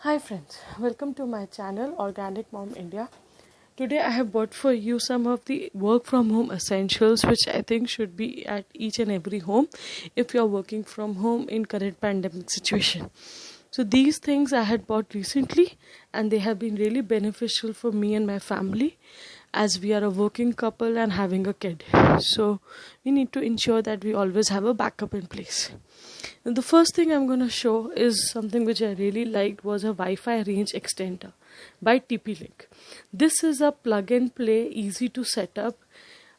Hi friends, welcome to my channel Organic Mom India. Today I have brought for you some of the work from home essentials which I think should be at each and every home if you are working from home in current pandemic situation. So these things I had bought recently and they have been really beneficial for me and my family as we are a working couple and having a kid. So we need to ensure that we always have a backup in place. And the first thing I'm going to show is something which I really liked was a Wi-Fi range extender by TP-Link. This is a plug and play, easy to set up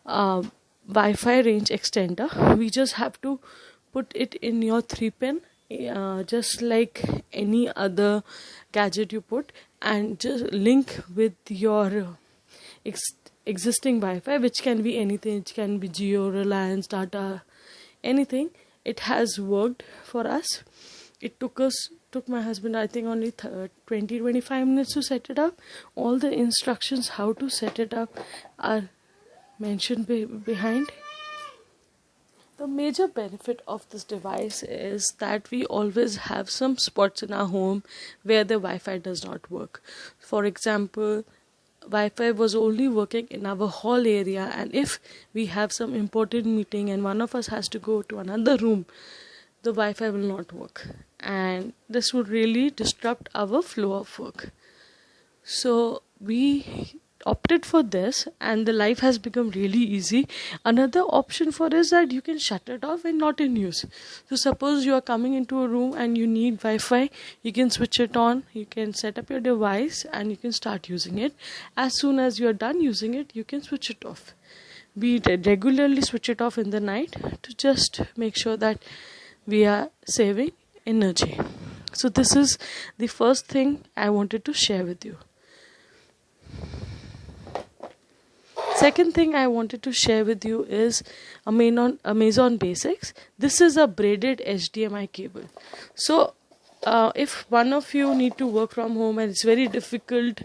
Wi-Fi range extender. We just have to put it in your 3-pin just like any other gadget you put, and just link with your existing Wi-Fi, which can be anything. It can be Jio, Reliance, Tata, anything. It has worked for us. It took my husband I think only 20-25 minutes to set it up. All the instructions how to set it up are mentioned behind. The major benefit of this device is that we always have some spots in our home where the Wi-Fi does not work. For example, Wi-Fi was only working in our hall area, and if we have some important meeting and one of us has to go to another room, the Wi-Fi will not work, and this would really disrupt our flow of work. So we opted for this and the life has become really easy. Another option for is that you can shut it off and not in use. So suppose you are coming into a room and you need Wi-Fi, you can switch it on, you can set up your device and you can start using it. As soon as you are done using it, you can switch it off. We regularly switch it off in the night to just make sure that we are saving energy. So this is the first thing I wanted to share with you. Second thing I wanted to share with you is Amazon Basics. This is a braided HDMI cable. So if one of you need to work from home and it's very difficult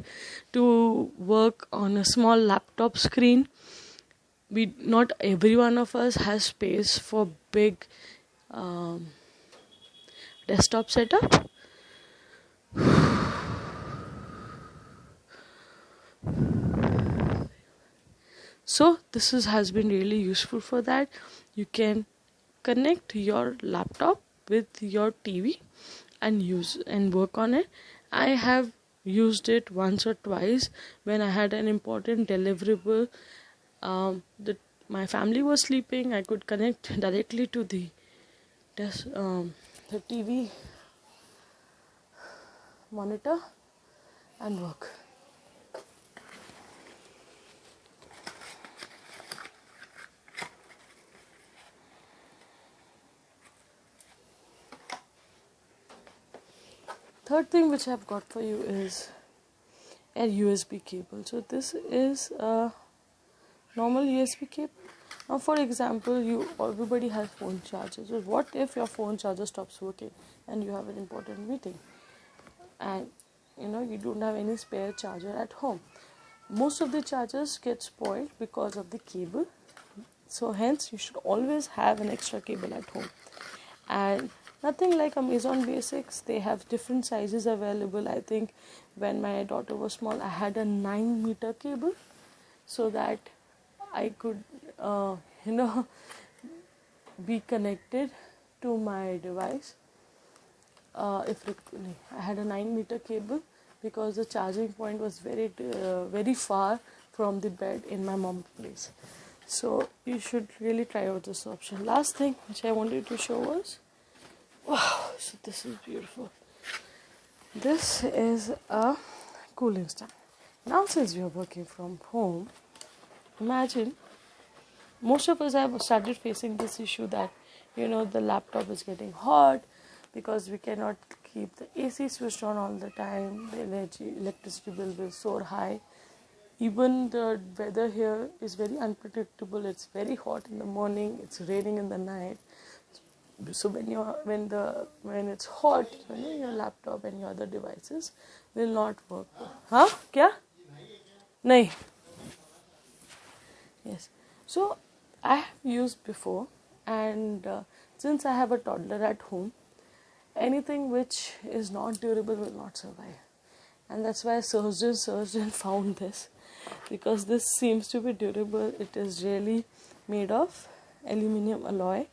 to work on a small laptop screen, not every one of us has space for big desktop setup. So this has been really useful for that. You can connect your laptop with your TV and use and work on it. I have used it once or twice when I had an important deliverable. My family was sleeping. I could connect directly to the TV monitor and work. Third thing which I've got for you is a USB cable. So this is a normal USB cable. Now for example, everybody has phone chargers. So what if your phone charger stops working and you have an important meeting and you don't have any spare charger at home? Most of the chargers get spoiled because of the cable. So hence you should always have an extra cable at home. And nothing like Amazon Basics. They have different sizes available. I think when my daughter was small, I had a 9-meter cable so that I could, be connected to my device. I had a 9-meter cable because the charging point was very far from the bed in my mom's place. So you should really try out this option. Last thing which I wanted to show was, wow, so this is beautiful. This is a cooling stand. Now since we are working from home, imagine most of us have started facing this issue that the laptop is getting hot because we cannot keep the AC switched on all the time. The electricity bill will soar high. Even the weather here is very unpredictable. It's very hot in the morning, it's raining in the night. So when it's hot, your laptop and your other devices will not work. Huh? Kya? Nahi. Yes. So I have used before, and since I have a toddler at home, anything which is not durable will not survive. And that's why I searched and found this, because this seems to be durable. It is really made of aluminium alloy,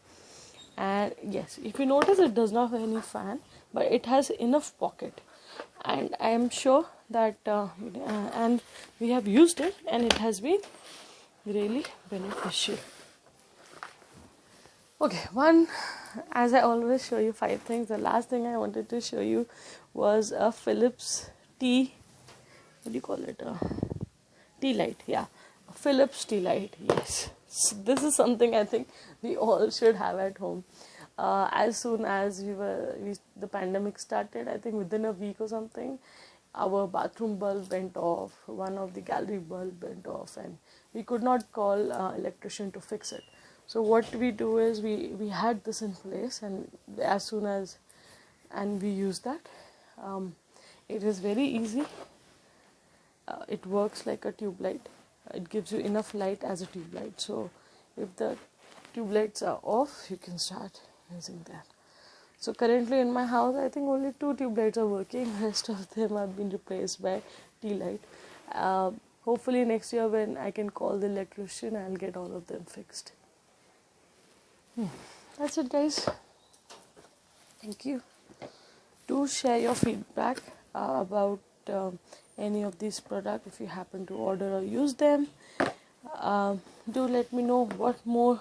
and yes, if you notice, it does not have any fan, but it has enough pocket, and I am sure that and we have used it and it has been really beneficial. Okay, as I always show you 5 things, the last thing I wanted to show you was a Philips tea, what do you call it, tea light, yeah, a Philips tea light, yes. So this is something I think we all should have at home. As soon as the pandemic started, I think within a week or something, our bathroom bulb went off, one of the gallery bulb went off, and we could not call electrician to fix it. So what we do is we had this in place, and as soon as we use that, it is very easy. It works like a tube light. It gives you enough light as a tube light. So if the tube lights are off, you can start using that. So currently in my house, I think only 2 tube lights are working. Rest of them have been replaced by tea light. Hopefully next year when I can call the electrician, I'll get all of them fixed. That's it, guys. Thank you. Do share your feedback about any of these products if you happen to order or use them. Do let me know what more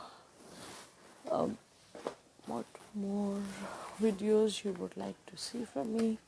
videos you would like to see from me.